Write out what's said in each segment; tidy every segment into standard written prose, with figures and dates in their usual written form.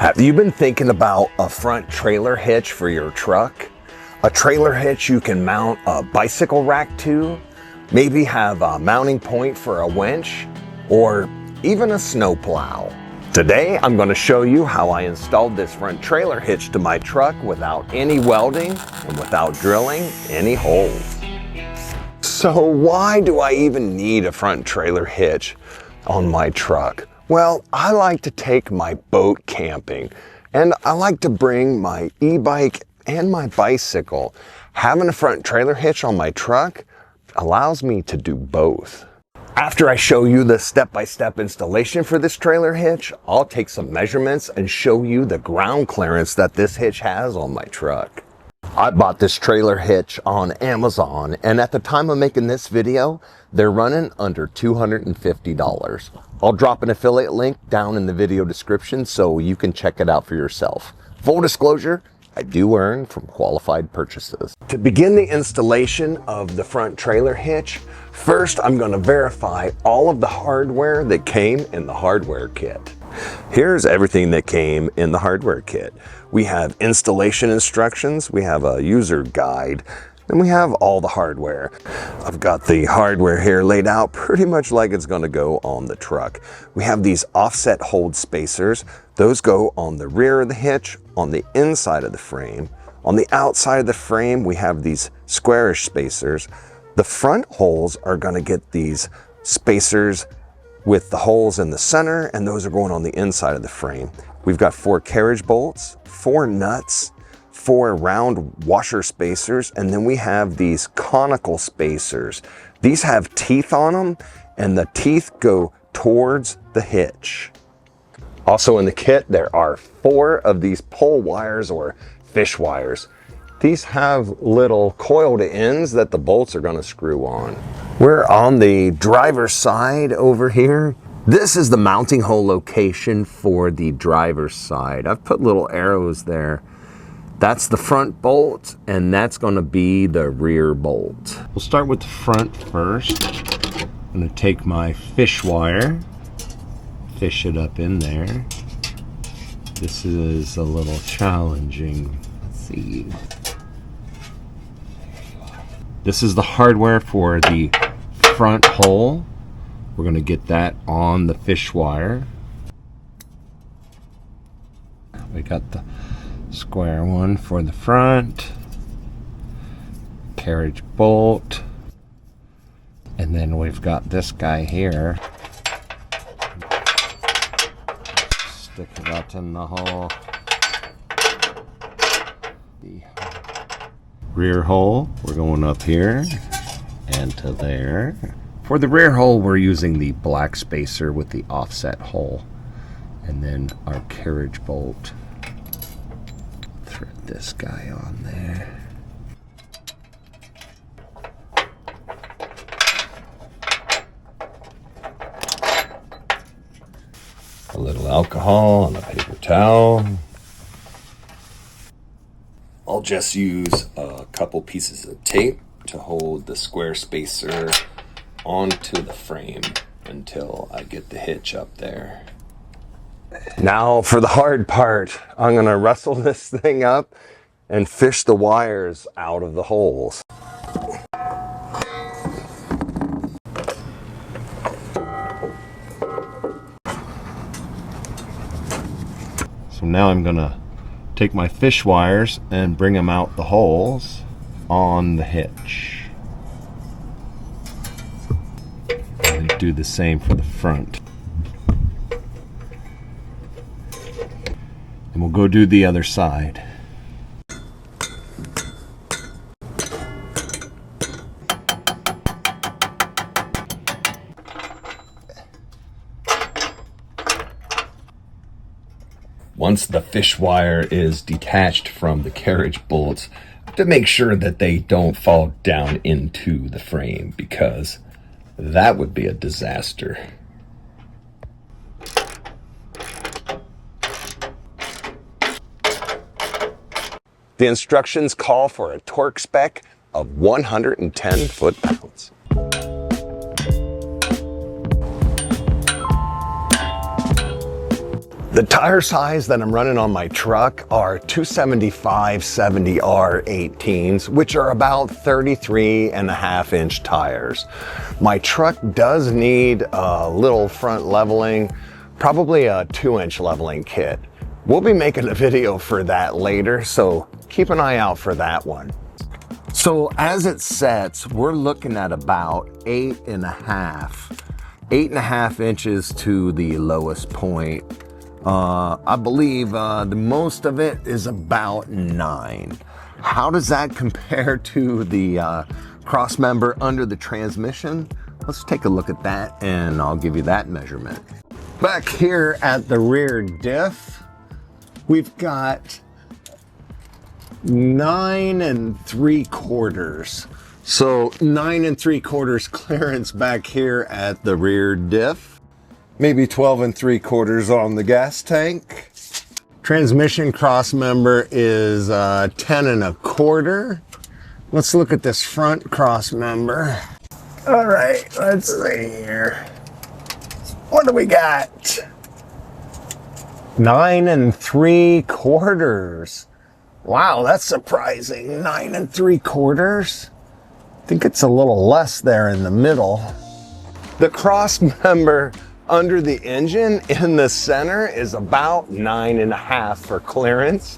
Have you been thinking about a front trailer hitch for your truck? A trailer hitch you can mount a bicycle rack to, maybe have a mounting point for a winch, or even a snowplow. Today, I'm going to show you how I installed this front trailer hitch to my truck without any welding and without drilling any holes. So why do I even need a front trailer hitch on my truck? Well, I like to take my boat camping, and I like to bring my e-bike and my bicycle. Having a front trailer hitch on my truck allows me to do both. After I show you the step-by-step installation for this trailer hitch, I'll take some measurements and show you the ground clearance that this hitch has on my truck. I bought this trailer hitch on Amazon, and at the time of making this video, they're running under $250. I'll drop an affiliate link down in the video description so you can check it out for yourself. Full disclosure, I do earn from qualified purchases. To begin the installation of the front trailer hitch, first I'm going to verify all of the hardware that came in the hardware kit. Here's everything that came in the hardware kit. We have installation instructions, we have a user guide, and we have all the hardware. I've got the hardware here laid out pretty much like it's going to go on the truck. We have these offset hold spacers. Those go on the rear of the hitch, on the inside of the frame. On the outside of the frame, we have these squarish spacers. The front holes are going to get these spacers with the holes in the center, and those are going on the inside of the frame. We've got 4 carriage bolts, 4 nuts, 4 round washer spacers, and then we have these conical spacers. These have teeth on them, and the teeth go towards the hitch. Also in the kit, there are 4 of these pole wires or fish wires. These have little coiled ends that the bolts are going to screw on. We're on the driver's side over here. This is the mounting hole location for the driver's side. I've put little arrows there. That's the front bolt, and that's going to be the rear bolt. We'll start with the front first. I'm going to take my fish wire, fish it up in there. This is a little challenging. Let's see. This is the hardware for the front hole. We're going to get that on the fish wire. We got the square one for the front, carriage bolt, and then we've got this guy here. Stick that in the hole. The rear hole, we're going up here and to there. For the rear hole, we're using the black spacer with the offset hole, and then our carriage bolt. Thread this guy on there. A little alcohol on a paper towel. I'll just use a couple pieces of tape to hold the square spacer onto the frame until I get the hitch up there. Now for the hard part, I'm going to wrestle this thing up and fish the wires out of the holes. So now I'm going to take my fish wires and bring them out the holes on the hitch. And do the same for the front. And we'll go do the other side. Once the fish wire is detached from the carriage bolts, to make sure that they don't fall down into the frame, because that would be a disaster. The instructions call for a torque spec of 110 foot-pounds. The tire size that I'm running on my truck are 275/70R 18s, which are about 33.5-inch tires. My truck does need a little front leveling, probably a 2-inch leveling kit. We'll be making a video for that later, so keep an eye out for that one. So as it sets, we're looking at about 8.5 inches to the lowest point. I believe the most of it is about 9. How does that compare to the cross member under the transmission? Let's take a look at that and I'll give you that measurement. Back here at the rear diff, we've got 9 3/4. So 9 3/4 clearance back here at the rear diff. Maybe 12 3/4 on the gas tank. Transmission cross member is 10 1/4. Let's look at this front cross member. All right, let's see here. What do we got? 9 3/4. Wow, that's surprising. 9 3/4. I think it's a little less there in the middle. The cross member under the engine in the center is about 9.5 for clearance.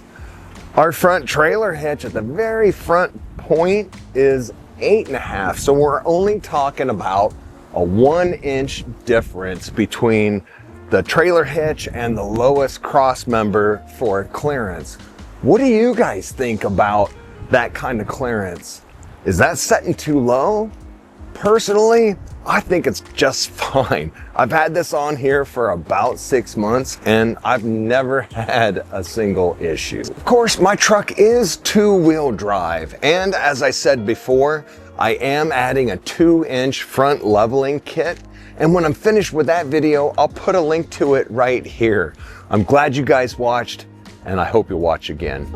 Our front trailer hitch at the very front point is 8.5. So we're only talking about a 1-inch difference between the trailer hitch and the lowest cross member for clearance. What do you guys think about that kind of clearance? Is that setting too low? Personally, I think it's just fine. I've had this on here for about 6 months and I've never had a single issue. Of course, my truck is 2-wheel drive, and as I said before, I am adding a 2-inch front leveling kit. And when I'm finished with that video, I'll put a link to it right here. I'm glad you guys watched, and I hope you'll watch again.